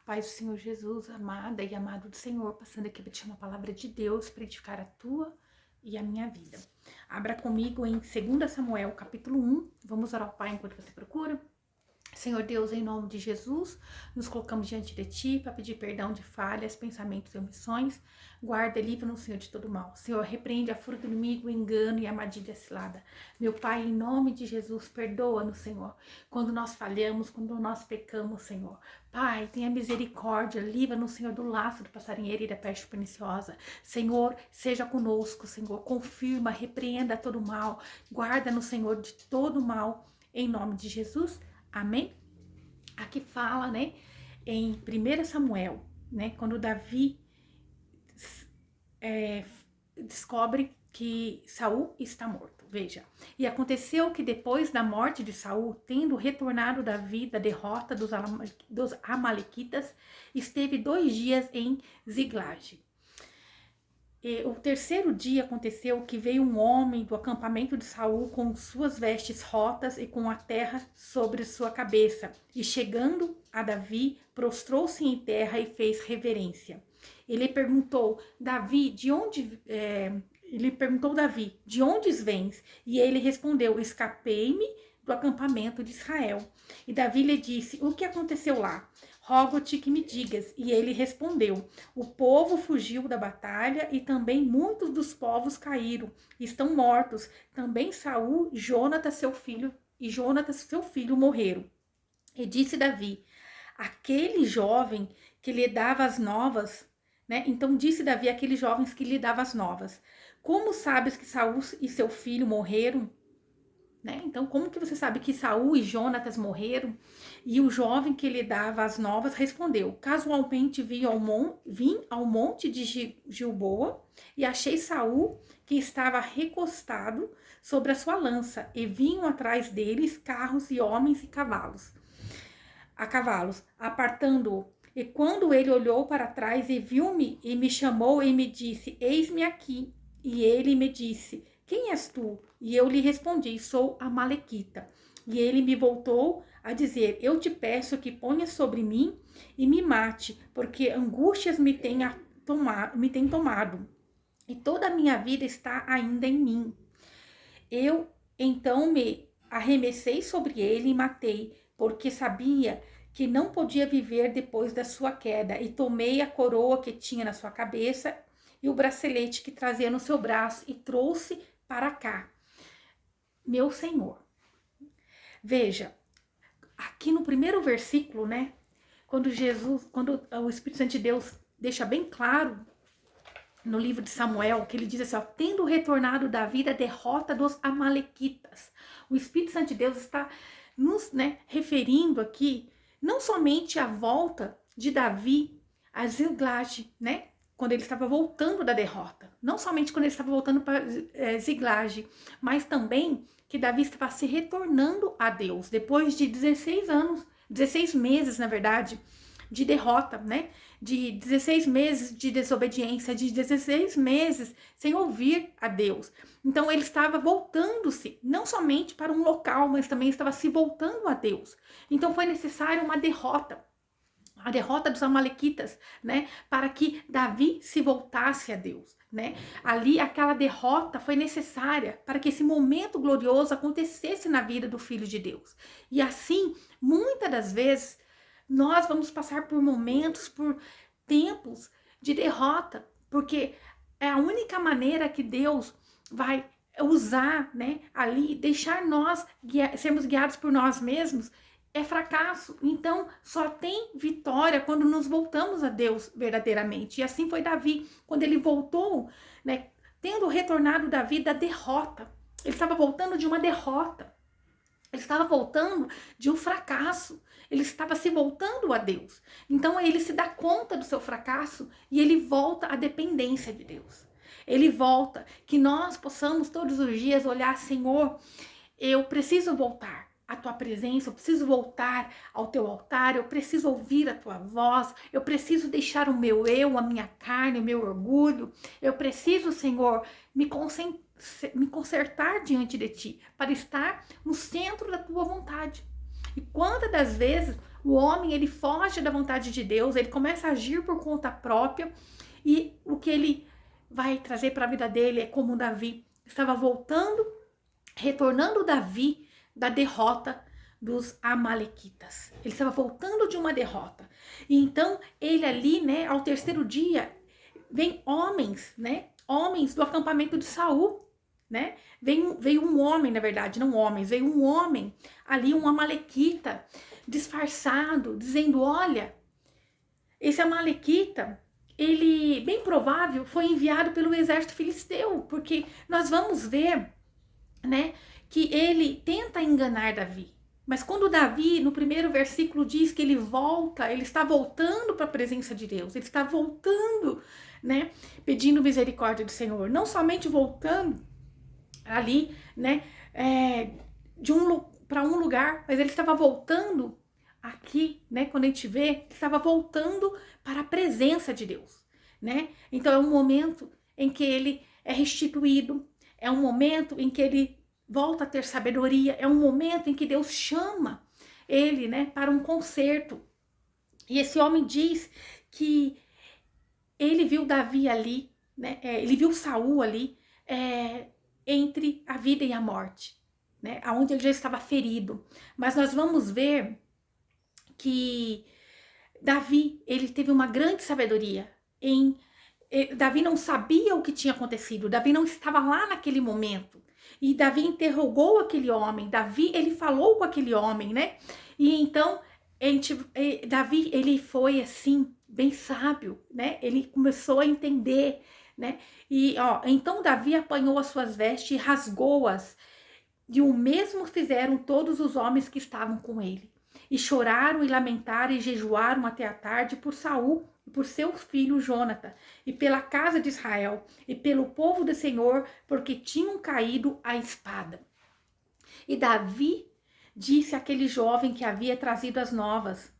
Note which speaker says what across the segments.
Speaker 1: Paz do Senhor Jesus, amada e amado do Senhor, passando aqui para te uma palavra de Deus para edificar a tua e a minha vida. Abra comigo em 2 Samuel, capítulo 1. Vamos orar ao Pai enquanto você procura. Senhor Deus, em nome de Jesus, nos colocamos diante de Ti para pedir perdão de falhas, pensamentos e omissões. Guarda e livra-nos, Senhor, de todo mal. Senhor, repreende a fúria do inimigo, o engano e a armadilha cilada. Meu Pai, em nome de Jesus, perdoa-nos, Senhor, quando nós falhamos, quando nós pecamos, Senhor. Pai, tenha misericórdia, livra-nos, Senhor, do laço do passarinheiro e da peste perniciosa. Senhor, seja conosco, Senhor, confirma, repreenda todo mal. Guarda-nos, Senhor, de todo mal, em nome de Jesus. Amém? Aqui fala, né, em 1 Samuel, né, quando Davi descobre que Saul está morto. Veja, e aconteceu que depois da morte de Saul, tendo retornado Davi da derrota dos amalequitas, esteve 2 dias em Ziglag. O terceiro dia aconteceu que veio um homem do acampamento de Saul com suas vestes rotas e com a terra sobre sua cabeça. E chegando a Davi, prostrou-se em terra e fez reverência. Ele perguntou, Davi, de onde vens? E ele respondeu, escapei-me do acampamento de Israel. E Davi lhe disse, o que aconteceu lá? Rogo-te que me digas. E ele respondeu, o povo fugiu da batalha e também muitos dos povos caíram, estão mortos. Também Saul, Jonatas seu filho morreram. E disse Davi, aquele jovem que lhe dava as novas, né? Então disse Davi àqueles jovens que lhe dava as novas, como sabes que Saul e seu filho morreram? Né? Então, como que você sabe que Saul e Jonatas morreram? E o jovem que lhe dava as novas respondeu, casualmente vim ao monte de Gilboa e achei Saul que estava recostado sobre a sua lança e vinham atrás deles carros e homens e cavalos, apartando-o. E quando ele olhou para trás e viu-me e me chamou e me disse, eis-me aqui. E ele me disse, quem és tu? E eu lhe respondi, sou Amalequita. E ele me voltou a dizer, eu te peço que ponhas sobre mim e me mate, porque angústias me têm tomado, e toda a minha vida está ainda em mim. Eu então me arremessei sobre ele e matei, porque sabia que não podia viver depois da sua queda, e tomei a coroa que tinha na sua cabeça e o bracelete que trazia no seu braço e trouxe para cá, meu Senhor. Veja, aqui no primeiro versículo, né, quando o Espírito Santo de Deus deixa bem claro no livro de Samuel, que ele diz assim, ó, tendo retornado Davi da derrota dos amalequitas. O Espírito Santo de Deus está nos, né, referindo aqui, não somente a volta de Davi a Ziglag, né, quando ele estava voltando da derrota. Não somente quando ele estava voltando para Ziglag, mas também que Davi estava se retornando a Deus, depois de 16 meses, na verdade, de derrota, né? De 16 meses de desobediência, de 16 meses sem ouvir a Deus. Então ele estava voltando-se, não somente para um local, mas também estava se voltando a Deus. Então foi necessária uma derrota. A derrota dos amalequitas, né, para que Davi se voltasse a Deus, né? Ali aquela derrota foi necessária para que esse momento glorioso acontecesse na vida do Filho de Deus. E assim, muitas das vezes, nós vamos passar por momentos, por tempos de derrota, porque é a única maneira que Deus vai usar, né, ali, deixar nós sermos guiados por nós mesmos, é fracasso. Então, só tem vitória quando nos voltamos a Deus verdadeiramente. E assim foi Davi, quando ele voltou, né, tendo retornado Davi da derrota. Ele estava voltando de uma derrota. Ele estava voltando de um fracasso. Ele estava se voltando a Deus. Então, ele se dá conta do seu fracasso e ele volta à dependência de Deus. Ele volta, que nós possamos todos os dias olhar, Senhor, eu preciso voltar à tua presença, eu preciso voltar ao teu altar, eu preciso ouvir a tua voz, eu preciso deixar o meu eu, a minha carne, o meu orgulho, eu preciso, Senhor, me consertar diante de ti, para estar no centro da tua vontade. E quantas das vezes O homem, ele foge da vontade de Deus, ele começa a agir por conta própria, e o que ele vai trazer para a vida dele é como Davi estava retornando Davi da derrota dos amalequitas. Ele estava voltando de uma derrota. E então, ele ali, né, ao terceiro dia, vem homens, né, homens do acampamento de Saul, né? Veio um homem, na verdade, não homens, veio um homem ali, um amalequita, disfarçado, dizendo: olha, esse amalequita, ele, bem provável, foi enviado pelo exército filisteu, porque nós vamos ver, né, que ele tenta enganar Davi. Mas quando Davi, no primeiro versículo, diz que ele volta, ele está voltando para a presença de Deus, ele está voltando, né, pedindo misericórdia do Senhor, não somente voltando ali, né, para um lugar, mas ele estava voltando aqui, né, quando a gente vê, ele estava voltando para a presença de Deus, né? Então é um momento em que ele é restituído, é um momento em que ele volta a ter sabedoria, é um momento em que Deus chama ele, né, para um concerto. E esse homem diz que ele viu Davi ali, né, ele viu Saul ali, entre a vida e a morte, né, aonde ele já estava ferido. Mas nós vamos ver que Davi, ele teve uma grande sabedoria Davi não sabia o que tinha acontecido, Davi não estava lá naquele momento. E Davi interrogou aquele homem, Davi, ele falou com aquele homem, né? E então, Davi, ele foi assim, bem sábio, né? Ele começou a entender, né? E, então Davi apanhou as suas vestes e rasgou-as. E o mesmo fizeram todos os homens que estavam com ele. E choraram e lamentaram e jejuaram até a tarde por Saul e por seu filho Jonatã, e pela casa de Israel, e pelo povo do Senhor, porque tinham caído à espada. E Davi disse àquele jovem que havia trazido as novas: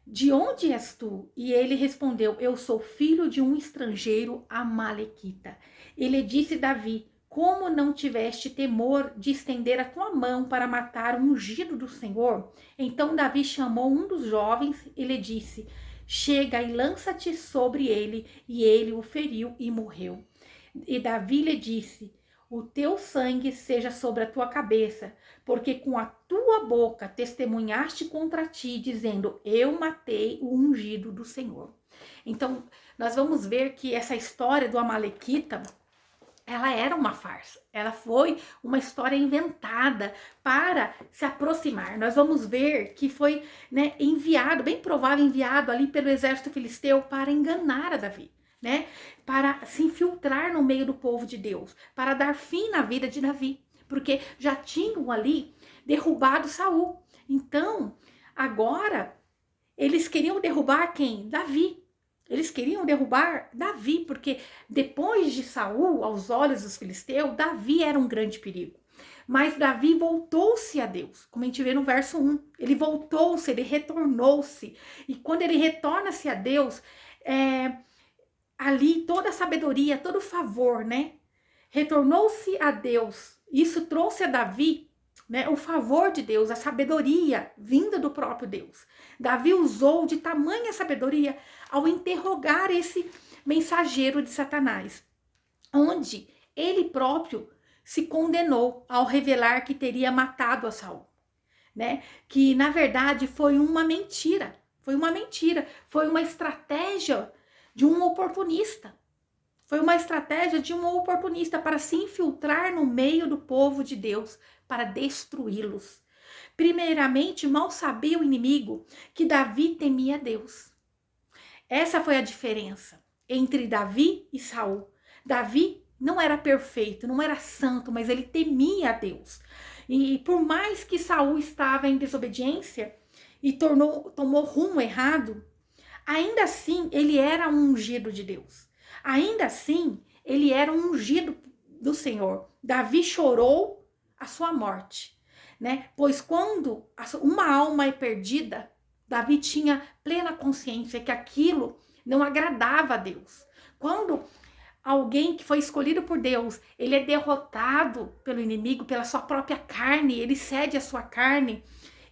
Speaker 1: de onde és tu? E ele respondeu: eu sou filho de um estrangeiro amalequita. Ele disse Davi: como não tiveste temor de estender a tua mão para matar o ungido do Senhor? Então Davi chamou um dos jovens e lhe disse: chega e lança-te sobre ele. E ele o feriu e morreu. E Davi lhe disse: o teu sangue seja sobre a tua cabeça, porque com a tua boca testemunhaste contra ti, dizendo: eu matei o ungido do Senhor. Então, nós vamos ver que essa história do amalequita, ela era uma farsa, ela foi uma história inventada para se aproximar. Nós vamos ver que foi, né, enviado, bem provável, enviado ali pelo exército filisteu para enganar a Davi, né, para se infiltrar no meio do povo de Deus, para dar fim na vida de Davi, porque já tinham ali derrubado Saul. Então, agora, eles queriam derrubar quem? Davi. Eles queriam derrubar Davi, porque depois de Saul, aos olhos dos filisteus, Davi era um grande perigo. Mas Davi voltou-se a Deus, como a gente vê no verso 1. Ele voltou-se, ele retornou-se. E quando ele retorna-se a Deus, ali toda a sabedoria, todo o favor, né? Retornou-se a Deus. Isso trouxe a Davi, né, o favor de Deus, a sabedoria vinda do próprio Deus. Davi usou de tamanha sabedoria ao interrogar esse mensageiro de Satanás, onde ele próprio se condenou ao revelar que teria matado a Saul, né? Que na verdade foi uma mentira, foi uma estratégia de um oportunista. Foi uma estratégia de um oportunista para se infiltrar no meio do povo de Deus, para destruí-los. Primeiramente, mal sabia o inimigo que Davi temia Deus. Essa foi a diferença entre Davi e Saul. Davi não era perfeito, não era santo, mas ele temia a Deus. E por mais que Saul estava em desobediência e tomou rumo errado, ainda assim ele era um ungido de Deus. Ainda assim, ele era um ungido do Senhor. Davi chorou a sua morte, né? Pois quando uma alma é perdida, Davi tinha plena consciência que aquilo não agradava a Deus. Quando alguém que foi escolhido por Deus, ele é derrotado pelo inimigo, pela sua própria carne, ele cede a sua carne,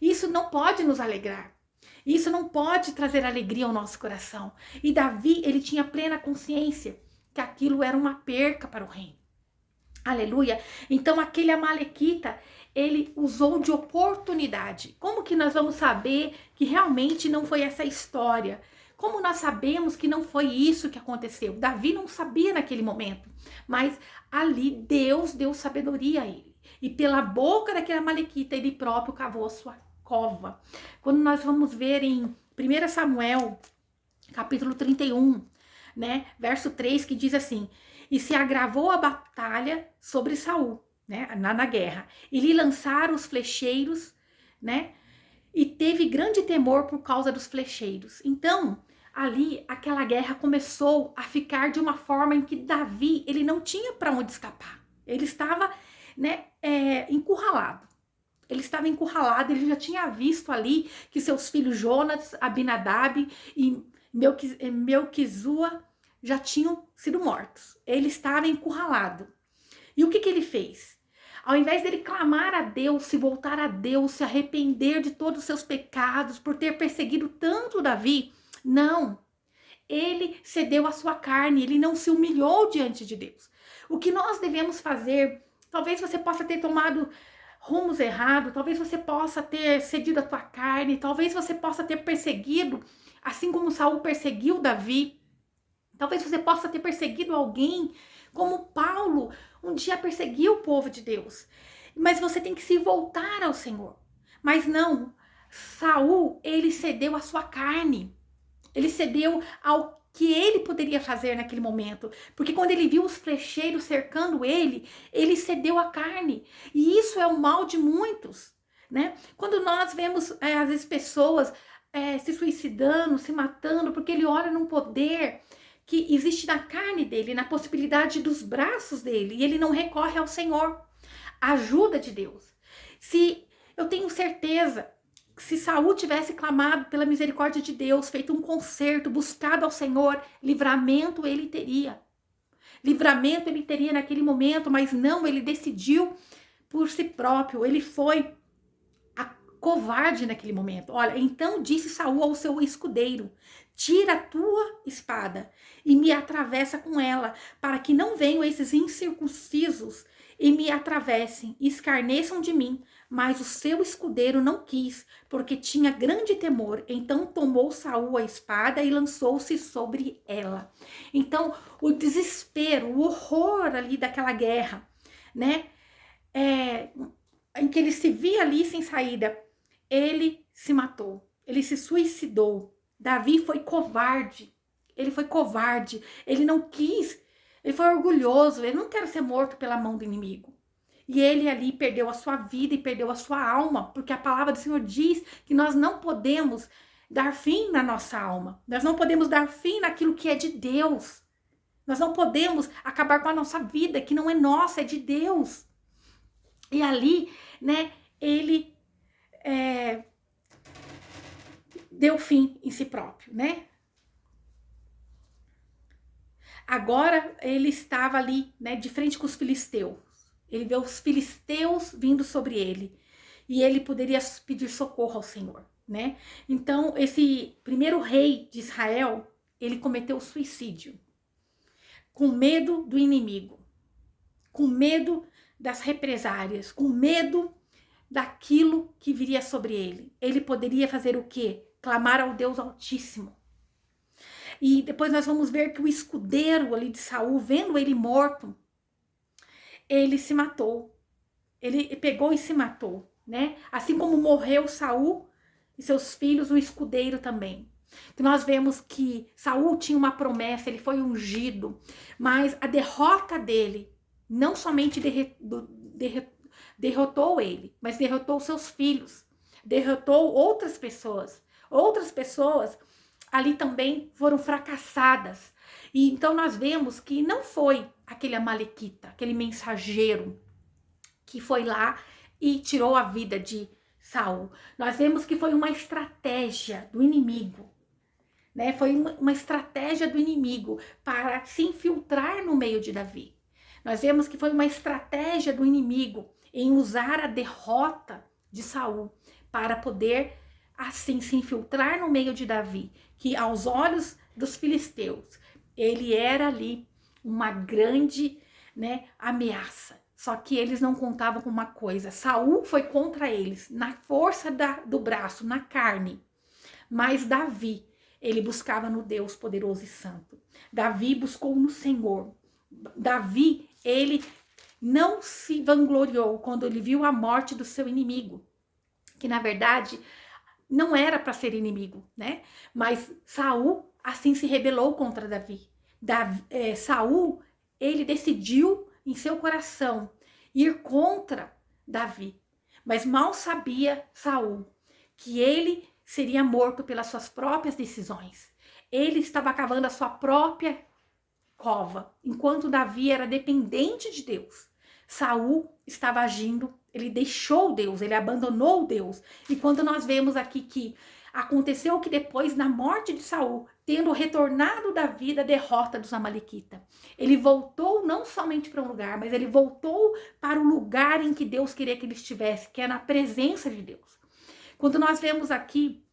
Speaker 1: isso não pode nos alegrar. Isso não pode trazer alegria ao nosso coração. E Davi, ele tinha plena consciência que aquilo era uma perca para o reino. Aleluia. Então aquele amalequita, ele usou de oportunidade. Como que nós vamos saber que realmente não foi essa história? Como nós sabemos que não foi isso que aconteceu? Davi não sabia naquele momento, mas ali Deus deu sabedoria a ele. E pela boca daquele amalequita, ele próprio cavou a sua cova. Quando nós vamos ver em 1 Samuel, capítulo 31, né, verso 3, que diz assim: e se agravou a batalha sobre Saul, né, na guerra, e lhe lançaram os flecheiros, né, e teve grande temor por causa dos flecheiros. Então, ali, aquela guerra começou a ficar de uma forma em que Davi, ele não tinha para onde escapar. Ele estava, né, encurralado. Ele estava encurralado, ele já tinha visto ali que seus filhos Jonas, Abinadab e Melquizua já tinham sido mortos. Ele estava encurralado. E o que ele fez? Ao invés dele clamar a Deus, se voltar a Deus, se arrepender de todos os seus pecados por ter perseguido tanto Davi, não. Ele cedeu a sua carne, ele não se humilhou diante de Deus. O que nós devemos fazer, talvez você possa ter tomado rumos errados, talvez você possa ter cedido a tua carne, talvez você possa ter perseguido, assim como Saul perseguiu Davi. Talvez você possa ter perseguido alguém, como Paulo um dia perseguiu o povo de Deus. Mas você tem que se voltar ao Senhor. Mas não, Saul, ele cedeu a sua carne. Ele cedeu ao que ele poderia fazer naquele momento. Porque quando ele viu os flecheiros cercando ele, ele cedeu a carne. E isso é o mal de muitos, né? Quando nós vemos, às vezes, pessoas se suicidando, se matando, porque ele olha num poder que existe na carne dele, na possibilidade dos braços dele, e ele não recorre ao Senhor, a ajuda de Deus. Se eu tenho certeza, se Saul tivesse clamado pela misericórdia de Deus, feito um concerto, buscado ao Senhor, livramento ele teria. Livramento ele teria naquele momento, mas não, ele decidiu por si próprio, ele foi covarde naquele momento. Olha, então disse Saul ao seu escudeiro: tira a tua espada e me atravessa com ela, para que não venham esses incircuncisos e me atravessem, e escarneçam de mim. Mas o seu escudeiro não quis, porque tinha grande temor. Então tomou Saul a espada e lançou-se sobre ela. Então, o desespero, o horror ali daquela guerra, né? Em que ele se via ali sem saída, ele se matou, ele se suicidou. Davi foi covarde, ele não quis, ele foi orgulhoso, ele não quer ser morto pela mão do inimigo. E ele ali perdeu a sua vida e perdeu a sua alma, porque a palavra do Senhor diz que nós não podemos dar fim na nossa alma, nós não podemos dar fim naquilo que é de Deus, nós não podemos acabar com a nossa vida, que não é nossa, é de Deus. E ali, né, ele deu fim em si próprio, né? Agora ele estava ali, né, de frente com os filisteus. Ele vê os filisteus vindo sobre ele e ele poderia pedir socorro ao Senhor, né? Então esse primeiro rei de Israel, ele cometeu suicídio, com medo do inimigo, com medo das represárias, com medo daquilo que viria sobre ele. Ele poderia fazer o quê? Clamar ao Deus Altíssimo. E depois nós vamos ver que o escudeiro ali de Saul, vendo ele morto, ele se matou. Ele pegou e se matou, né? Assim como morreu Saul e seus filhos, o escudeiro também. Então nós vemos que Saul tinha uma promessa, ele foi ungido, mas a derrota dele não somente derrotou ele, mas derrotou seus filhos, derrotou outras pessoas. Outras pessoas ali também foram fracassadas. E então nós vemos que não foi aquele amalequita, aquele mensageiro que foi lá e tirou a vida de Saul. Nós vemos que foi uma estratégia do inimigo, né? Foi uma estratégia do inimigo para se infiltrar no meio de Davi. Nós vemos que foi uma estratégia do inimigo em usar a derrota de Saul para poder assim se infiltrar no meio de Davi, que aos olhos dos filisteus, ele era ali uma grande, né, ameaça. Só que eles não contavam com uma coisa. Saul foi contra eles, na força do braço, na carne. Mas Davi, ele buscava no Deus poderoso e santo. Davi buscou no Senhor. Davi, ele não se vangloriou quando ele viu a morte do seu inimigo, que na verdade não era para ser inimigo, né? Mas Saul assim se rebelou contra Davi. Saul, ele decidiu em seu coração ir contra Davi, mas mal sabia Saul que ele seria morto pelas suas próprias decisões. Ele estava cavando a sua própria cova, enquanto Davi era dependente de Deus. Saul estava agindo, ele deixou Deus, ele abandonou Deus. E quando nós vemos aqui que aconteceu que depois, na morte de Saul, tendo retornado Davi da derrota dos amalequitas, ele voltou não somente para um lugar, mas ele voltou para o lugar em que Deus queria que ele estivesse, que é na presença de Deus. Quando nós vemos aqui,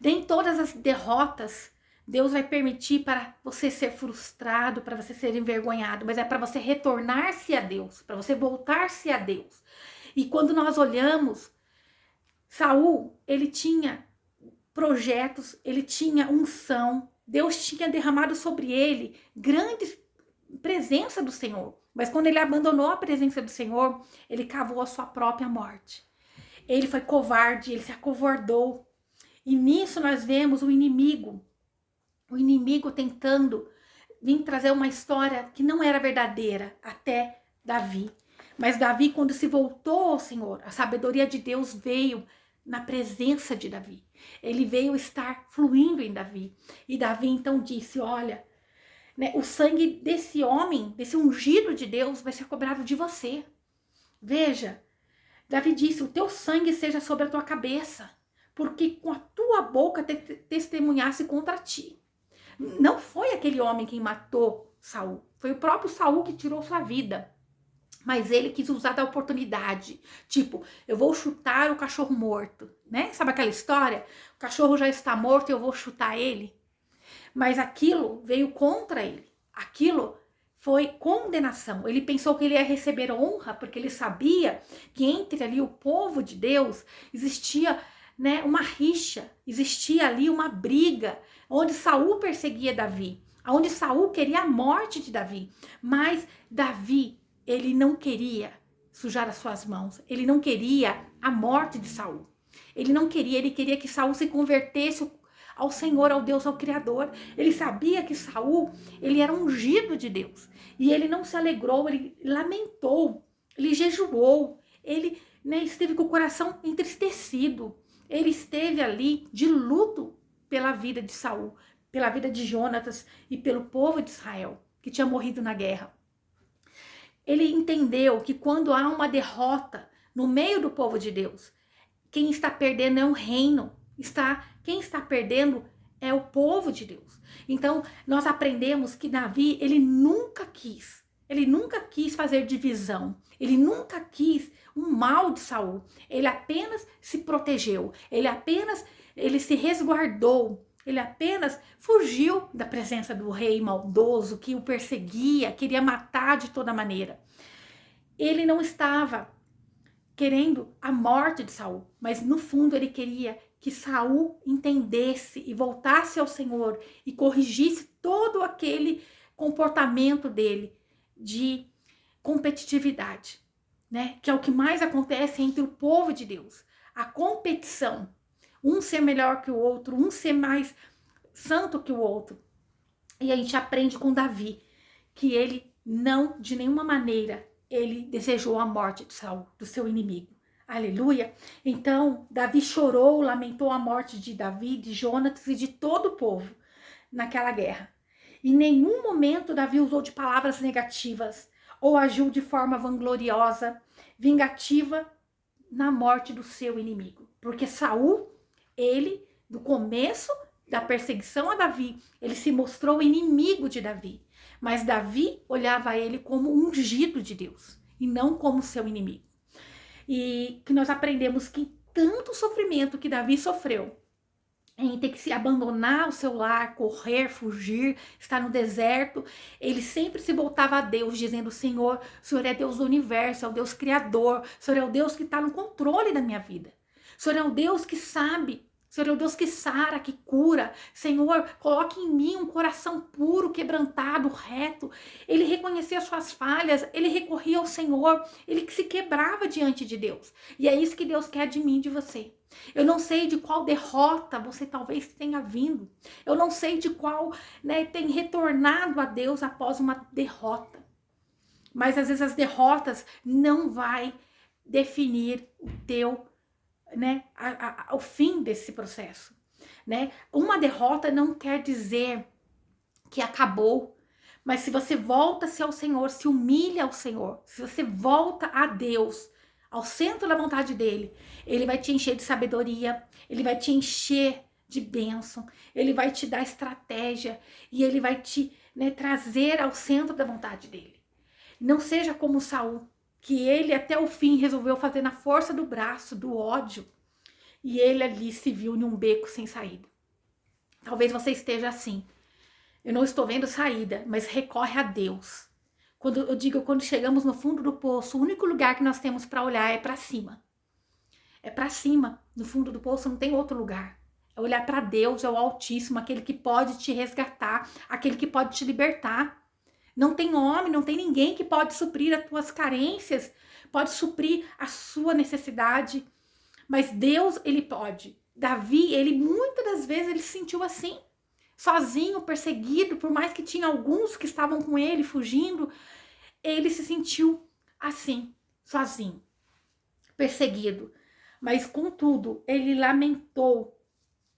Speaker 1: nem todas as derrotas Deus vai permitir para você ser frustrado, para você ser envergonhado, mas é para você retornar-se a Deus, para você voltar-se a Deus. E quando nós olhamos, Saul, ele tinha projetos, ele tinha unção, Deus tinha derramado sobre ele grande presença do Senhor. Mas quando ele abandonou a presença do Senhor, ele cavou a sua própria morte. Ele foi covarde, ele se acovardou. E nisso nós vemos o inimigo tentando vir trazer uma história que não era verdadeira até Davi. Mas Davi, quando se voltou ao Senhor, a sabedoria de Deus veio na presença de Davi. Ele veio estar fluindo em Davi. E Davi então disse, olha, né, o sangue desse homem, desse ungido de Deus vai ser cobrado de você. Veja, Davi disse, o teu sangue seja sobre a tua cabeça, porque com a tua boca testemunhasse contra ti. Não foi aquele homem quem matou Saul, foi o próprio Saul que tirou sua vida. Mas ele quis usar da oportunidade, tipo, eu vou chutar o cachorro morto, né? Sabe aquela história? O cachorro já está morto e eu vou chutar ele. Mas aquilo veio contra ele, aquilo foi condenação. Ele pensou que ele ia receber honra, porque ele sabia que entre ali o povo de Deus existia, né, uma rixa, existia ali uma briga, onde Saul perseguia Davi, onde Saul queria a morte de Davi. Mas Davi, ele não queria sujar as suas mãos, ele não queria a morte de Saul. Ele não queria, ele queria que Saul se convertesse ao Senhor, ao Deus, ao Criador. Ele sabia que Saul, ele era ungido de Deus. E ele não se alegrou, ele lamentou, ele jejuou, ele, né, esteve com o coração entristecido. Ele esteve ali de luto pela vida de Saul, pela vida de Jonatas e pelo povo de Israel, que tinha morrido na guerra. Ele entendeu que quando há uma derrota no meio do povo de Deus, quem está perdendo é o reino, quem está perdendo é o povo de Deus. Então, nós aprendemos que Davi, ele nunca quis fazer divisão, ele nunca quis um mal de Saul, ele apenas se protegeu, ele se resguardou, ele apenas fugiu da presença do rei maldoso que o perseguia, queria matar de toda maneira. Ele não estava querendo a morte de Saul, mas no fundo ele queria que Saul entendesse e voltasse ao Senhor e corrigisse todo aquele comportamento dele de competitividade, né? Que é o que mais acontece entre o povo de Deus. A competição, um ser melhor que o outro, um ser mais santo que o outro. E a gente aprende com Davi que ele não, de nenhuma maneira, ele desejou a morte de Saul, do seu inimigo. Aleluia! Então, Davi chorou, lamentou a morte de Davi, de Jonatas e de todo o povo naquela guerra. Em nenhum momento Davi usou de palavras negativas ou agiu de forma vangloriosa, vingativa na morte do seu inimigo. Porque Saul, ele, do começo da perseguição a Davi, ele se mostrou inimigo de Davi. Mas Davi olhava ele como ungido de Deus e não como seu inimigo. E que nós aprendemos que tanto sofrimento que Davi sofreu em ter que se abandonar o seu lar, correr, fugir, estar no deserto, ele sempre se voltava a Deus, dizendo: Senhor, o Senhor é Deus do universo, é o Deus criador, o Senhor é o Deus que está no controle da minha vida, o Senhor é o Deus que sabe, o Senhor é o Deus que sara, que cura. Senhor, coloque em mim um coração puro, quebrantado, reto. Ele reconhecia suas falhas, ele recorria ao Senhor, ele se quebrava diante de Deus. E é isso que Deus quer de mim e de você. Eu não sei de qual derrota você talvez tenha vindo. Eu não sei de qual, tem retornado a Deus após uma derrota. Mas às vezes as derrotas não vai definir o teu, o fim desse processo, Uma derrota não quer dizer que acabou. Mas se você volta-se ao Senhor, se humilha ao Senhor, se você volta a Deus, ao centro da vontade dele, ele vai te encher de sabedoria, ele vai te encher de bênção, ele vai te dar estratégia e ele vai te trazer ao centro da vontade dele. Não seja como Saul, que ele até o fim resolveu fazer na força do braço, do ódio, e ele ali se viu num beco sem saída. Talvez você esteja assim. Eu não estou vendo saída, mas recorre a Deus. Quando chegamos no fundo do poço, o único lugar que nós temos para olhar é para cima. É para cima. No fundo do poço não tem outro lugar. É olhar para Deus, é o Altíssimo, aquele que pode te resgatar, aquele que pode te libertar. Não tem homem, não tem ninguém que pode suprir as tuas carências, pode suprir a sua necessidade. Mas Deus, ele pode. Davi, ele muitas das vezes ele se sentiu assim. Sozinho, perseguido, por mais que tinha alguns que estavam com ele, fugindo, ele se sentiu assim, sozinho, perseguido. Mas, contudo, ele lamentou,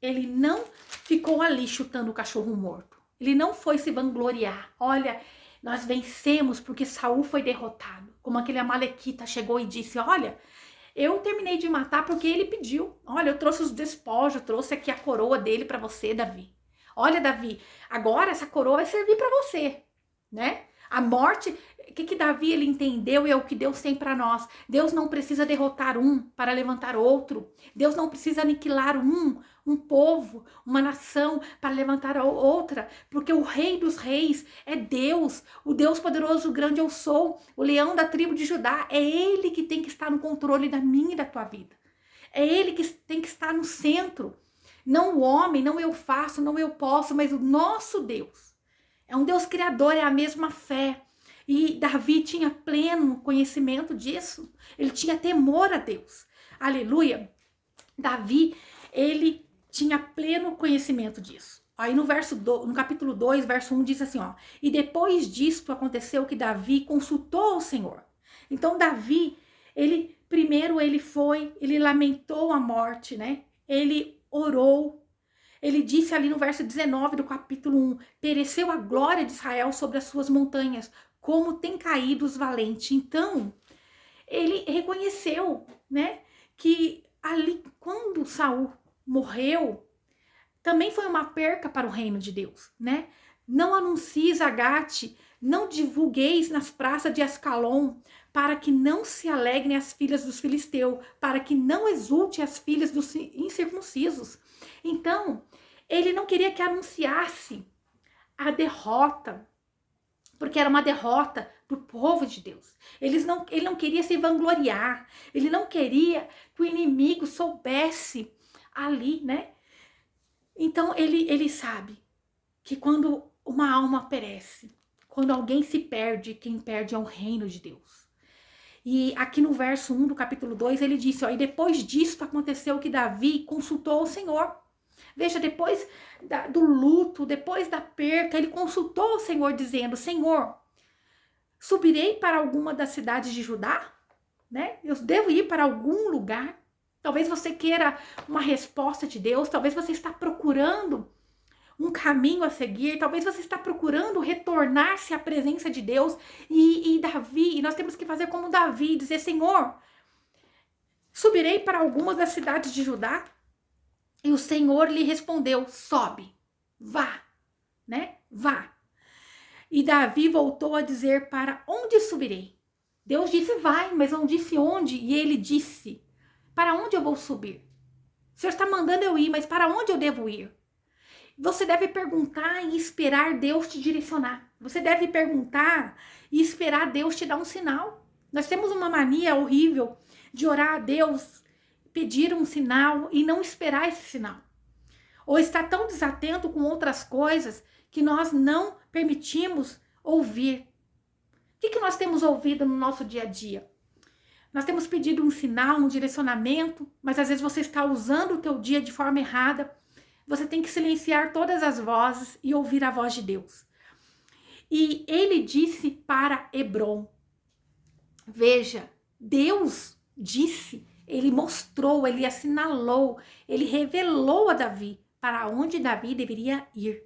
Speaker 1: ele não ficou ali chutando o cachorro morto, ele não foi se vangloriar. Olha, nós vencemos porque Saul foi derrotado, como aquele amalequita chegou e disse: olha, eu terminei de matar porque ele pediu. Olha, eu trouxe os despojos, trouxe aqui a coroa dele para você, Davi. Olha, Davi, agora essa coroa vai servir para você, A morte, o que Davi ele entendeu e é o que Deus tem para nós. Deus não precisa derrotar um para levantar outro. Deus não precisa aniquilar um povo, uma nação para levantar outra, porque o Rei dos Reis é Deus, o Deus poderoso, o grande eu sou, o leão da tribo de Judá. É ele que tem que estar no controle da minha e da tua vida. É ele que tem que estar no centro. Não o homem, não eu faço, não eu posso, mas o nosso Deus. É um Deus criador, é a mesma fé. E Davi tinha pleno conhecimento disso. Ele tinha temor a Deus. Aleluia. Davi, ele tinha pleno conhecimento disso. Aí no capítulo 2, verso 1, diz assim, e depois disto aconteceu que Davi consultou o Senhor. Então Davi, ele lamentou a morte, Ele orou. Ele disse ali no verso 19 do capítulo 1, pereceu a glória de Israel sobre as suas montanhas, como tem caído os valentes. Então, ele reconheceu, que ali, quando Saul morreu, também foi uma perca para o reino de Deus, Não anuncies Agate, não divulgueis nas praças de Ascalon, para que não se alegrem as filhas dos filisteus, para que não exulte as filhas dos incircuncisos. Então, ele não queria que anunciasse a derrota, porque era uma derrota do povo de Deus. Ele não queria se vangloriar, ele não queria que o inimigo soubesse ali, Então, ele sabe que quando uma alma perece, quando alguém se perde, quem perde é o reino de Deus. E aqui no verso 1 do capítulo 2, ele disse, e depois disso aconteceu que Davi consultou o Senhor. Veja, depois do luto, depois da perca, ele consultou o Senhor dizendo, Senhor, subirei para alguma das cidades de Judá? Eu devo ir para algum lugar? Talvez você queira uma resposta de Deus, talvez você está procurando um caminho a seguir, talvez você está procurando retornar-se à presença de Deus, e nós temos que fazer como Davi, dizer, Senhor, subirei para algumas das cidades de Judá? E o Senhor lhe respondeu, sobe, vá, vá. E Davi voltou a dizer, para onde subirei? Deus disse, vai, mas não disse onde, e ele disse, Para onde eu vou subir? O Senhor está mandando eu ir, mas para onde eu devo ir? Você deve perguntar e esperar Deus te direcionar. Você deve perguntar e esperar Deus te dar um sinal. Nós temos uma mania horrível de orar a Deus, pedir um sinal e não esperar esse sinal. Ou estar tão desatento com outras coisas que nós não permitimos ouvir. O que nós temos ouvido no nosso dia a dia? Nós temos pedido um sinal, um direcionamento, mas às vezes você está usando o teu dia de forma errada. Você tem que silenciar todas as vozes e ouvir a voz de Deus. E ele disse para Hebron. Veja, Deus disse, ele mostrou, ele assinalou, ele revelou a Davi para onde Davi deveria ir.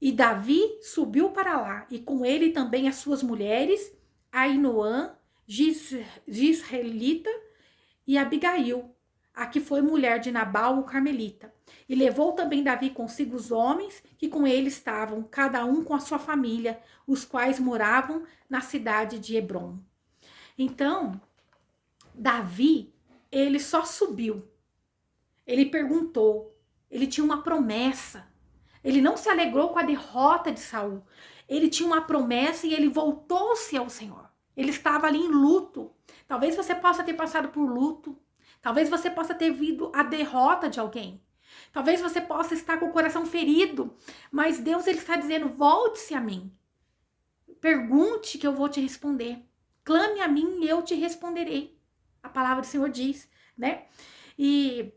Speaker 1: E Davi subiu para lá, e com ele também as suas mulheres, Ainoã, Gisraelita e Abigail, a que foi mulher de Nabal, o carmelita. E levou também Davi consigo os homens que com ele estavam, cada um com a sua família, os quais moravam na cidade de Hebrom. Então, Davi, ele só subiu. Ele perguntou, ele tinha uma promessa. Ele não se alegrou com a derrota de Saul. Ele tinha uma promessa e ele voltou-se ao Senhor. Ele estava ali em luto. Talvez você possa ter passado por luto. Talvez você possa ter visto a derrota de alguém. Talvez você possa estar com o coração ferido. Mas Deus, ele está dizendo, volte-se a mim. Pergunte que eu vou te responder. Clame a mim e eu te responderei. A palavra do Senhor diz, né? E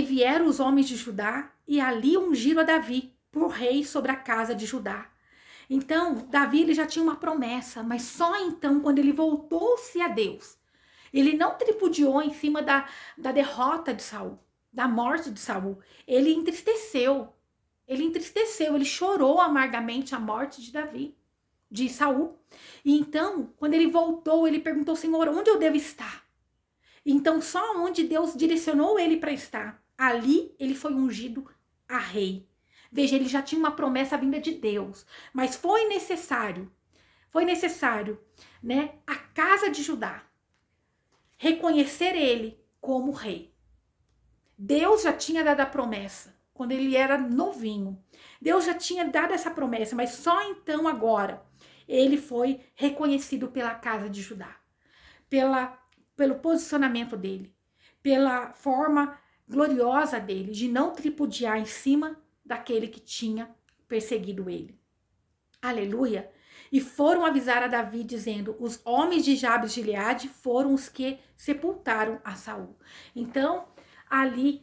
Speaker 1: vieram os homens de Judá e ali ungiram a Davi por rei sobre a casa de Judá. Então, Davi, ele já tinha uma promessa, mas só então, quando ele voltou-se a Deus, ele não tripudiou em cima da derrota de Saul, da morte de Saul. Ele entristeceu, ele chorou amargamente a morte de Davi, de Saul. E então, quando ele voltou, ele perguntou, Senhor, onde eu devo estar? Então, só onde Deus direcionou ele para estar, ali ele foi ungido a rei. Veja, ele já tinha uma promessa vinda de Deus, mas foi necessário, né, a casa de Judá reconhecer ele como rei. Deus já tinha dado a promessa quando ele era novinho. Deus já tinha dado essa promessa, mas só então agora ele foi reconhecido pela casa de Judá, pelo posicionamento dele, pela forma gloriosa dele de não tripudiar em cima daquele que tinha perseguido ele. Aleluia! E foram avisar a Davi dizendo, os homens de Jabes de Gileade foram os que sepultaram a Saul. Então, ali,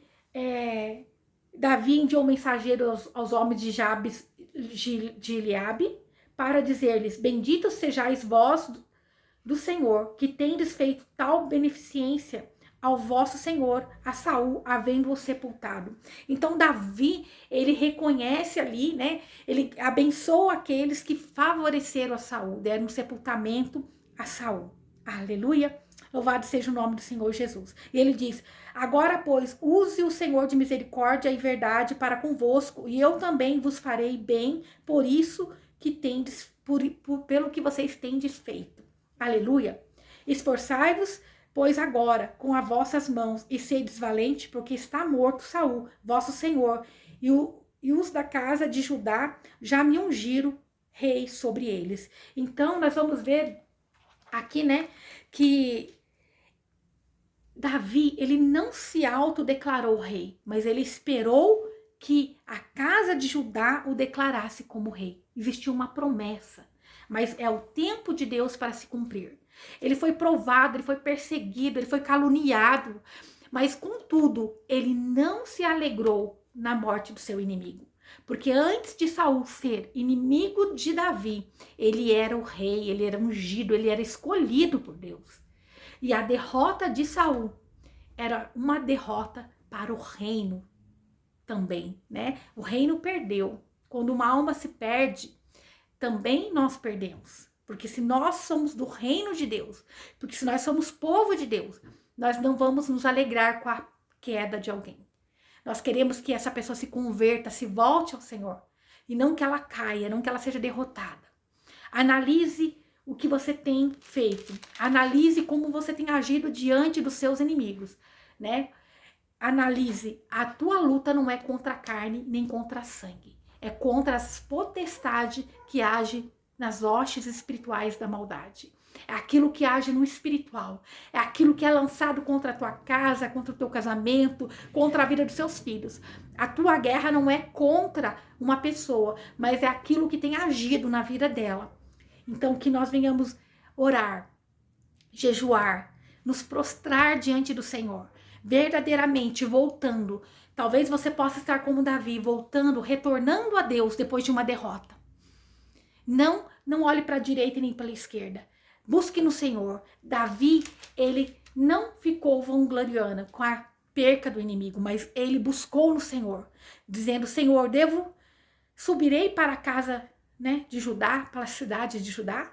Speaker 1: Davi enviou um mensageiro aos homens de Jabes de Gileade para dizer-lhes, benditos sejais vós do Senhor, que tendes feito tal beneficência ao vosso Senhor, a Saul, havendo-o sepultado. Então, Davi, ele reconhece ali, né? Ele abençoa aqueles que favoreceram a Saul, deram sepultamento a Saul. Aleluia! Louvado seja o nome do Senhor Jesus. E ele diz, agora, pois, use o Senhor de misericórdia e verdade para convosco, e eu também vos farei bem, por isso que tendes, pelo que vocês tendes feito. Aleluia! Esforçai-vos, pois agora, com as vossas mãos, e sedes valente, porque está morto Saul, vosso senhor, e os da casa de Judá já me ungiram rei sobre eles. Então, nós vamos ver aqui, né, que Davi, ele não se autodeclarou rei, mas ele esperou que a casa de Judá o declarasse como rei. Existiu uma promessa, mas é o tempo de Deus para se cumprir. Ele foi provado, ele foi perseguido, ele foi caluniado, mas contudo, ele não se alegrou na morte do seu inimigo. Porque antes de Saul ser inimigo de Davi, ele era o rei, ele era ungido, ele era escolhido por Deus. E a derrota de Saul era uma derrota para o reino também, né? O reino perdeu. Quando uma alma se perde, também nós perdemos. Porque se nós somos do reino de Deus, porque se nós somos povo de Deus, nós não vamos nos alegrar com a queda de alguém. Nós queremos que essa pessoa se converta, se volte ao Senhor. E não que ela caia, não que ela seja derrotada. Analise o que você tem feito. Analise como você tem agido diante dos seus inimigos, né? Analise, a tua luta não é contra a carne nem contra a sangue. É contra as potestades que agem nas hostes espirituais da maldade. É aquilo que age no espiritual. É aquilo que é lançado contra a tua casa, contra o teu casamento, contra a vida dos seus filhos. A tua guerra não é contra uma pessoa, mas é aquilo que tem agido na vida dela. Então, que nós venhamos orar, jejuar, nos prostrar diante do Senhor, verdadeiramente voltando. Talvez você possa estar como Davi, voltando, retornando a Deus depois de uma derrota. Não olhe para a direita nem para a esquerda. Busque no Senhor. Davi, ele não ficou vangloriando com a perca do inimigo, mas ele buscou no Senhor, dizendo: Senhor, subirei para a casa, né, de Judá, para a cidade de Judá,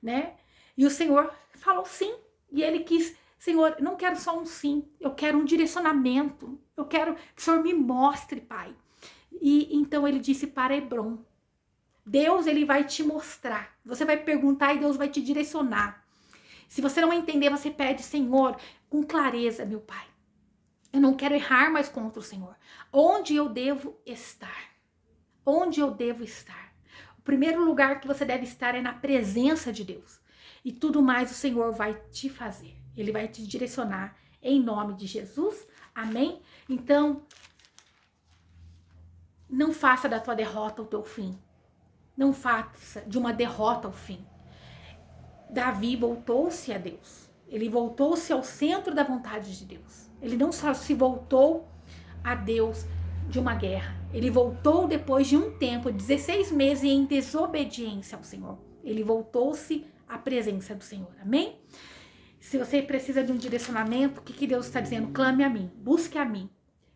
Speaker 1: né? E o Senhor falou sim, e ele quis: Senhor, não quero só um sim, eu quero um direcionamento, eu quero que o Senhor me mostre, Pai. E então ele disse para Hebrom. Deus, ele vai te mostrar. Você vai perguntar e Deus vai te direcionar. Se você não entender, você pede: Senhor, com clareza, meu Pai. Eu não quero errar mais contra o Senhor. Onde eu devo estar? Onde eu devo estar? O primeiro lugar que você deve estar é na presença de Deus. E tudo mais o Senhor vai te fazer. Ele vai te direcionar em nome de Jesus. Amém? Então, não faça da tua derrota o teu fim. Não faça de uma derrota o fim. Davi voltou-se a Deus. Ele voltou-se ao centro da vontade de Deus. Ele não só se voltou a Deus de uma guerra. Ele voltou depois de um tempo, 16 meses em desobediência ao Senhor. Ele voltou-se à presença do Senhor. Amém? Se você precisa de um direcionamento, o que Deus está dizendo? Clame a mim, busque a mim.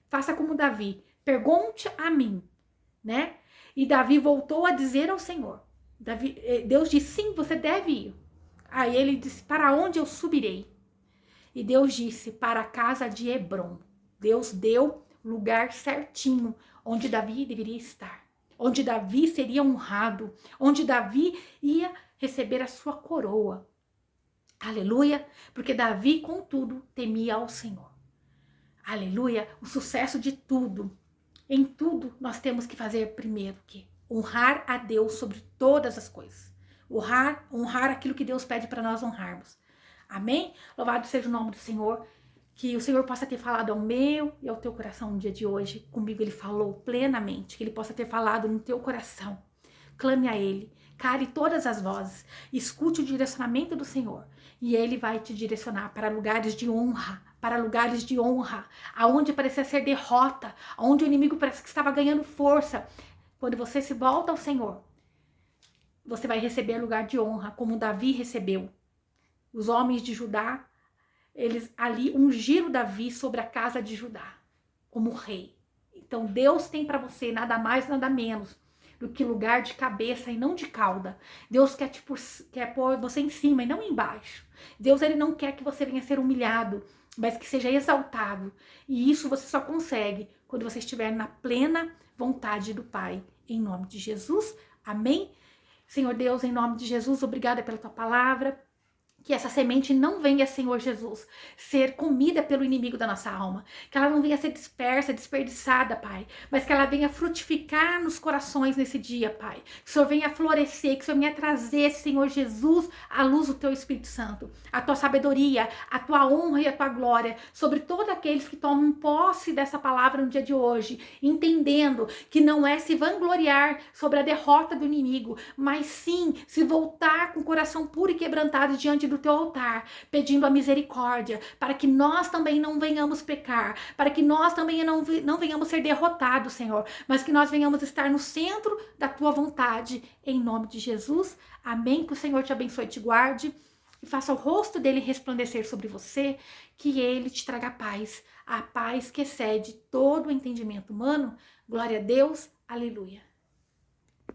Speaker 1: Faça como Davi, pergunte a mim, né? E Davi voltou a dizer ao Senhor. Deus disse: sim, você deve ir. Aí ele disse: para onde eu subirei? E Deus disse: para a casa de Hebrom. Deus deu lugar certinho onde Davi deveria estar. Onde Davi seria honrado. Onde Davi ia receber a sua coroa. Aleluia. Porque Davi, contudo, temia ao Senhor. Aleluia. O sucesso de tudo. Em tudo, nós temos que fazer primeiro o quê? Honrar a Deus sobre todas as coisas. Honrar aquilo que Deus pede para nós honrarmos. Amém? Louvado seja o nome do Senhor. Que o Senhor possa ter falado ao meu e ao teu coração no dia de hoje. Comigo ele falou plenamente. Que ele possa ter falado no teu coração. Clame a ele. Cale todas as vozes. Escute o direcionamento do Senhor. E ele vai te direcionar para lugares de honra. Para lugares de honra. Aonde parecia ser derrota. Aonde o inimigo parece que estava ganhando força. Quando você se volta ao Senhor, você vai receber lugar de honra, como Davi recebeu. Os homens de Judá, eles ali ungiram Davi sobre a casa de Judá, como rei. Então Deus tem para você nada mais, nada menos do que lugar de cabeça e não de cauda. Deus quer pôr você em cima e não embaixo. Deus, ele não quer que você venha ser humilhado, mas que seja exaltado. E isso você só consegue quando você estiver na plena vontade do Pai. Em nome de Jesus. Amém? Senhor Deus, em nome de Jesus, obrigada pela tua palavra. Que essa semente não venha, Senhor Jesus, ser comida pelo inimigo da nossa alma. Que ela não venha ser dispersa, desperdiçada, Pai. Mas que ela venha frutificar nos corações nesse dia, Pai. Que o Senhor venha florescer, que o Senhor venha trazer, Senhor Jesus, a luz do Teu Espírito Santo. A Tua sabedoria, a Tua honra e a Tua glória sobre todos aqueles que tomam posse dessa palavra no dia de hoje. Entendendo que não é se vangloriar sobre a derrota do inimigo, mas sim se voltar com o coração puro e quebrantado diante do teu altar, pedindo a misericórdia, para que nós também não venhamos pecar, para que nós também não venhamos ser derrotados, Senhor, mas que nós venhamos estar no centro da tua vontade, em nome de Jesus. Amém. Que o Senhor te abençoe e te guarde, e faça o rosto dele resplandecer sobre você, que ele te traga paz, a paz que excede todo o entendimento humano. Glória a Deus. Aleluia.